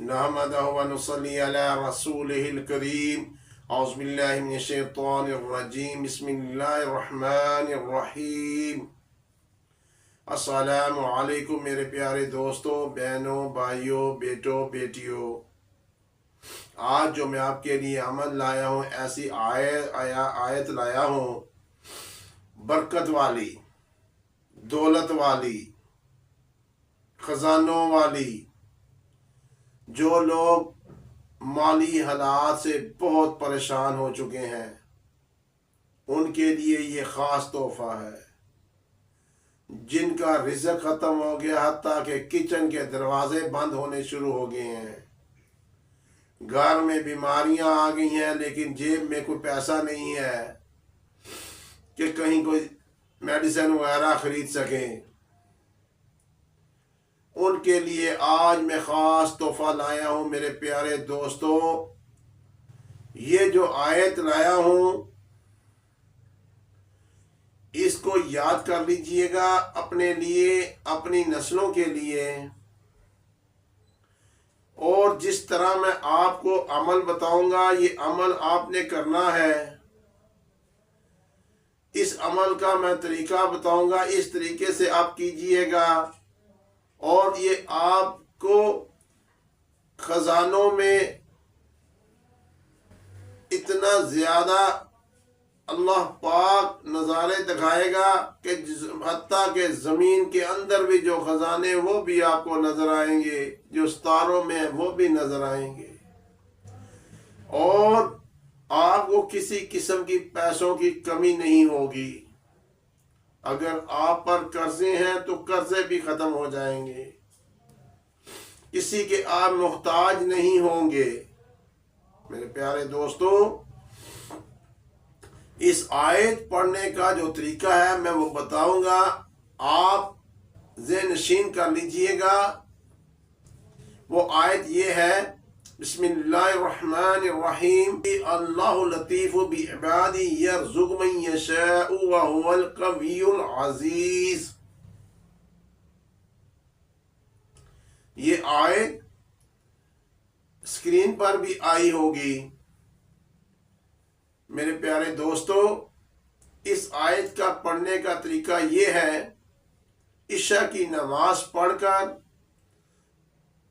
नहमदहु व नुसल्ली अला रसूलिहिल करीम। औज़ु बिल्लाहि मिनश शैतानिर रजीम। बिस्मिल्लाहिर रहमानिर रहीम। अस्सलामु अलैकुम मेरे प्यारे दोस्तों, बहनों, भाइयों, बेटों, बेटियों। आज जो मैं आपके लिए अमल लाया हूँ, ऐसी आयत लाया हूँ, बरकत वाली, दौलत वाली, खजानों वाली। जो लोग माली हालात से बहुत परेशान हो चुके हैं, उनके लिए ये ख़ास तोहफा है। जिनका रिज़्क़ ख़त्म हो गया, हत्ता कि किचन के दरवाजे बंद होने शुरू हो गए हैं, घर में बीमारियां आ गई हैं, लेकिन जेब में कोई पैसा नहीं है कि कहीं कोई मेडिसिन वगैरह ख़रीद सकें, उनके लिए आज मैं ख़ास तोहफ़ा लाया हूँ। मेरे प्यारे दोस्तों, ये जो आयत लाया हूँ, इसको याद कर लीजिएगा अपने लिए, अपनी नस्लों के लिए। और जिस तरह मैं आपको अमल बताऊंगा, ये अमल आपने करना है। इस अमल का मैं तरीका बताऊंगा, इस तरीके से आप कीजिएगा और ये आपको खजानों में इतना ज़्यादा अल्लाह पाक नज़ारे दिखाएगा कि हत्ता के ज़मीन के अंदर भी जो ख़जाने वो भी आपको नज़र आएंगे, जो सितारों में वो भी नज़र आएंगे। और आपको किसी किस्म की पैसों की कमी नहीं होगी। अगर आप पर कर्जे हैं तो कर्जे भी ख़त्म हो जाएंगे, किसी के आप मुहताज नहीं होंगे। मेरे प्यारे दोस्तों, इस आयत पढ़ने का जो तरीका है मैं वो बताऊंगा, आप ज़हन नशीन कर लीजिएगा। वो आयत ये है, बिस्मिल्लाहिर्रहमानिर्रहीम, अल्लाहु लतीफ़ु बिइबादी यर्ज़ुक़ु मन यशाउ व हुवल क़वियुल अज़ीज़। ये आयत स्क्रीन पर भी आई होगी। मेरे प्यारे दोस्तों, इस आयत का पढ़ने का तरीका ये है, इशा की नमाज पढ़कर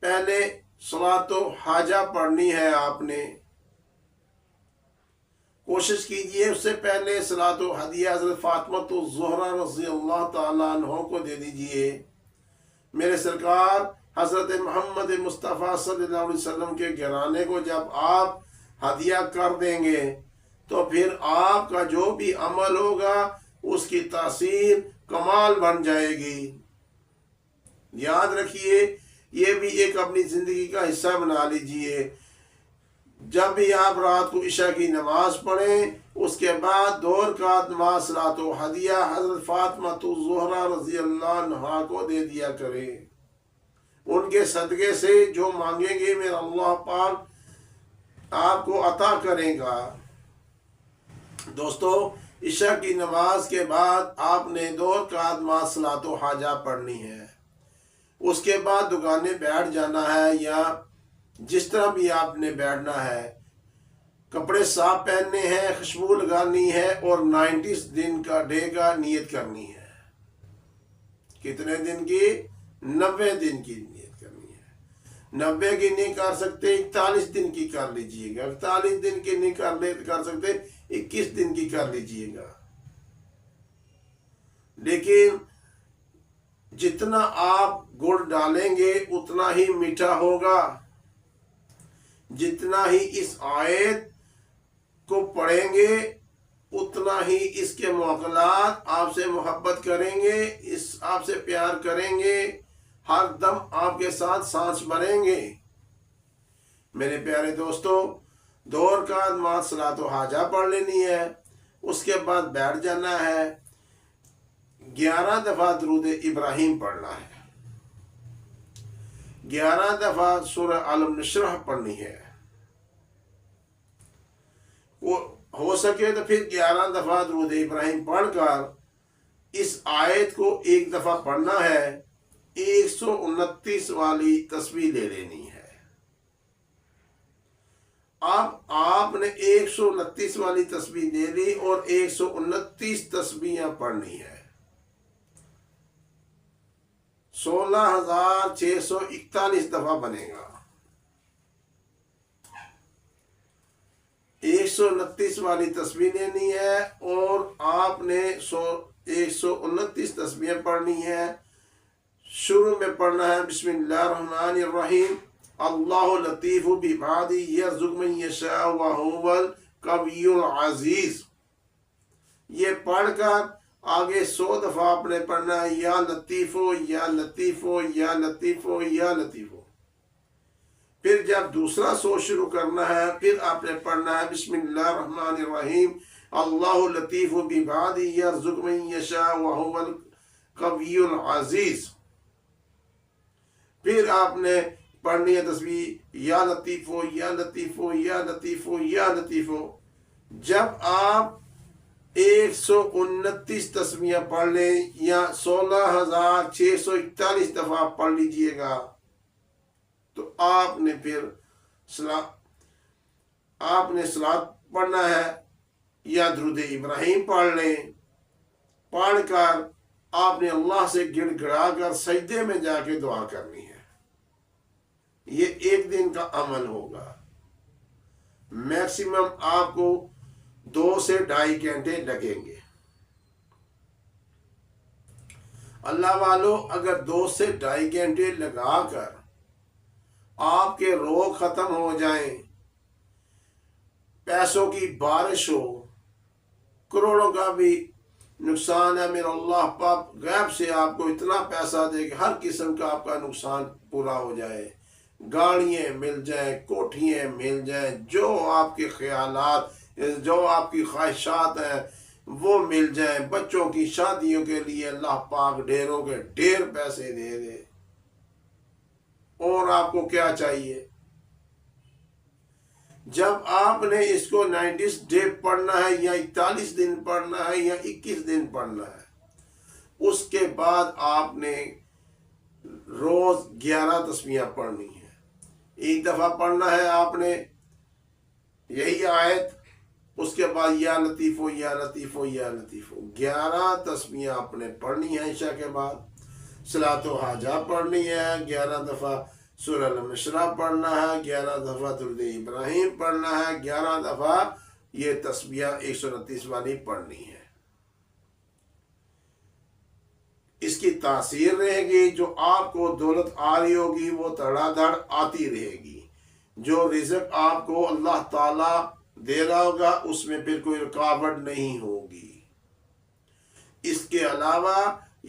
पहले सलातो हाजा पढ़नी है। आपने कोशिश कीजिए उससे पहले सलातो हदिया हज़रत फातिमा ज़ुहरा रज़ी अल्लाह ताला अन्हा को दे दीजिए। मेरे सरकार हज़रत मोहम्मद मुस्तफ़ा सल्लल्लाहु अलैहि वसल्लम के घराने को जब आप हदिया कर देंगे तो फिर आपका जो भी अमल होगा उसकी तासीर कमाल बन जाएगी। याद रखिए, ये भी एक अपनी ज़िंदगी का हिस्सा बना लीजिए। जब भी आप रात को इशा की नमाज पढ़ें, उसके बाद 2 रकात नमाज सलातो हदिया हज़रत फातिमा ज़ुहरा रज़ी अल्लाह अन्हा को दे दिया करें। उनके सदक़े से जो मांगेंगे मेरा अल्लाह पाक आपको अता करेगा। दोस्तों, इशा की नमाज के बाद आपने 2 रकात नमाज सलातो हाजा पढ़नी है। उसके बाद दुकाने बैठ जाना है, या जिस तरह भी आपने बैठना है। कपड़े साफ पहनने हैं, खुशबू लगानी है और 90 दिन का डे का नियत करनी है। कितने दिन की? 90 दिन की नियत करनी है। 90 की नहीं कर सकते, 41 दिन की कर लीजिएगा। 41 दिन की नहीं कर सकते, 21 दिन की कर लीजिएगा। लेकिन जितना आप गुड़ डालेंगे उतना ही मीठा होगा। जितना ही इस आयत को पढ़ेंगे उतना ही इसके मुअक्कलात आपसे मोहब्बत करेंगे, इस आपसे प्यार करेंगे, हर दम आपके साथ सांस भरेंगे। मेरे प्यारे दोस्तों, 2 रकात नमाज सलातो हाजा पढ़ लेनी है। उसके बाद बैठ जाना है। 11 दफ़ा दुरूद इब्राहिम पढ़ना है। 11 दफ़ा सूरह अलम नशरह पढ़नी है। वो हो सके तो फिर 11 दफ़ा दुरूद इब्राहिम पढ़कर इस आयत को 1 दफ़ा पढ़ना है। 129 वाली तस्बीह ले लेनी है। اب آپ نے 129 والی تسبیح دے لی اور 129 تسبیحیں پڑھنی ہے، 16,641 دفعہ بنے گا۔ 129 والی تسبیح لینی ہے اور آپ نے 129 تسبیحیں پڑھنی ہے۔ شروع میں پڑھنا ہے بسم اللہ الرحمن الرحیم، اللہ لطیف بعبادہ یرزق من یشاء وہو القوی العزیز۔ یہ پڑھ کر آگے 100 دفعہ آپ نے پڑھنا ہے یا لطیفو یا لطیفو یا لطیفو یا لطیفو۔ پھر جب دوسرا 100 شروع کرنا ہے پھر آپ نے پڑھنا ہے بسم اللہ الرحمن الرحیم، اللہ لطیف بعبادہ یرزق من یشاء وہو القوی العزیز۔ پھر آپ نے پڑھنی ہے تسبیح یا لطیفو یا لطیفو یا لطیفو یا لطیفو۔ جب آپ 129 تسبیحیں پڑھ لیں یا 16,641 دفعہ پڑھ لیجئے گا تو آپ نے پھر صلاۃ پڑھنا ہے یا درود ابراہیم پڑھ لیں۔ پڑھ کر آپ نے اللہ سے گڑ گڑا کر سجدے میں جا کے دعا کرنی ہے۔ یہ ایک دن کا عمل ہوگا، میکسیمم آپ کو 2 سے 2.5 گھنٹے لگیں گے۔ اللہ والو، اگر 2 سے 2.5 گھنٹے لگا کر آپ کے روگ ختم ہو جائیں، پیسوں کی بارش ہو، کروڑوں کا بھی نقصان ہے، میرا اللہ پاک غیب سے آپ کو اتنا پیسہ دے کہ ہر قسم کا آپ کا نقصان پورا ہو جائے، گاڑیاں مل جائیں، کوٹھیاں مل جائیں، جو آپ کے خیالات، جو آپ کی خواہشات ہیں وہ مل جائیں، بچوں کی شادیوں کے لیے اللہ پاک ڈھیروں کے ڈھیر پیسے دے دے، اور آپ کو کیا چاہیے؟ جب آپ نے اس کو 90 ڈے پڑھنا ہے یا 41 دن پڑھنا ہے یا 21 دن پڑھنا ہے، اس کے بعد آپ نے روز 11 تسبیحیں پڑھنی ہے۔ ایک دفعہ پڑھنا ہے آپ نے یہی آیت، اس کے بعد یا لطیفو یا لطیفو یا لطیفو، 11 تسبیحیں آپ نے پڑھنی ہے۔ عشاء کے بعد صلاۃ و حاجہ پڑھنی ہے، 11 دفعہ سورہ الانشراح پڑھنا ہے، 11 دفعہ درود ابراہیم پڑھنا ہے، 11 دفعہ یہ تسبیحہ 129 والی پڑھنی ہے۔ اس کی تاثیر رہے گی، جو آپ کو دولت آ رہی ہوگی وہ دھڑا دھڑ آتی رہے گی، جو رزق آپ کو اللہ تعالی دے رہا ہوگا اس میں پھر کوئی رکاوٹ نہیں ہوگی۔ اس کے علاوہ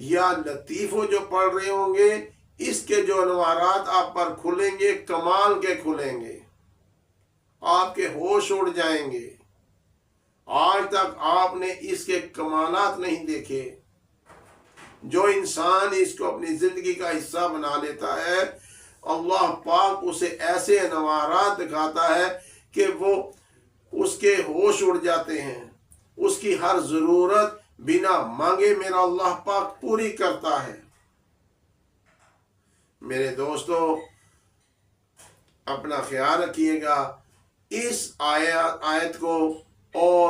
یا لطیفو جو پڑھ رہے ہوں گے، اس کے جو انوارات آپ پر کھلیں گے کمال کے کھلیں گے، آپ کے ہوش اڑ جائیں گے۔ آج تک آپ نے اس کے کمالات نہیں دیکھے۔ جو انسان اس کو اپنی زندگی کا حصہ بنا لیتا ہے، اللہ پاک اسے ایسے انوارات دکھاتا ہے کہ وہ اس کے ہوش اڑ جاتے ہیں، اس کی ہر ضرورت بنا مانگے میرا اللہ پاک پوری کرتا ہے۔ میرے دوستو، اپنا خیال رکھیے گا، اس آیت کو اور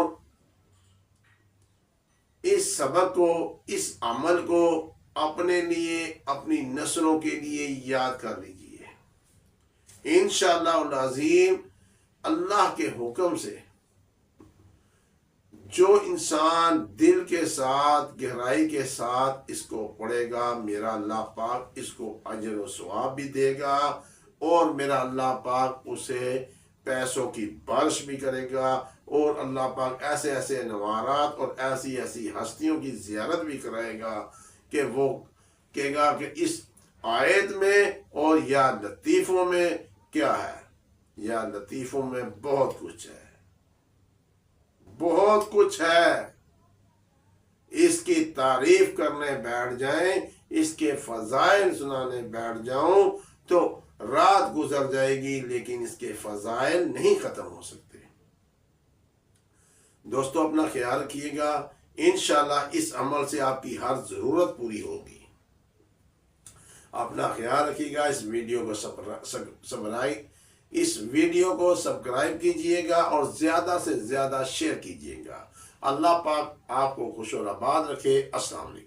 اس سبق کو، اس عمل کو اپنے لیے، اپنی نسلوں کے لیے یاد کر لیجیے۔ انشاءاللہ العظیم اللہ کے حکم سے جو انسان دل کے ساتھ، گہرائی کے ساتھ اس کو پڑھے گا، میرا اللہ پاک اس کو اجر و ثواب بھی دے گا، اور میرا اللہ پاک اسے پیسوں کی بارش بھی کرے گا، اور اللہ پاک ایسے ایسے انوارات اور ایسی ایسی ہستیوں کی زیارت بھی کرائے گا کہ وہ کہے گا کہ اس آیت میں اور یا لطیفوں میں کیا ہے؟ یا لطیفوں میں بہت کچھ ہے، بہت کچھ ہے۔ اس کی تعریف کرنے بیٹھ جائیں، اس کے فضائل سنانے بیٹھ جاؤں تو رات گزر جائے گی، لیکن اس کے فضائل نہیں ختم ہو سکتے۔ دوستو، اپنا خیال رکھیے گا، انشاءاللہ اس عمل سے آپ کی ہر ضرورت پوری ہوگی۔ اپنا خیال رکھیے گا، اس ویڈیو کو اس ویڈیو کو سبسکرائب کیجئے گا اور زیادہ سے زیادہ شیئر کیجئے گا۔ اللہ پاک آپ کو خوش و آباد رکھے۔ السلام علیکم۔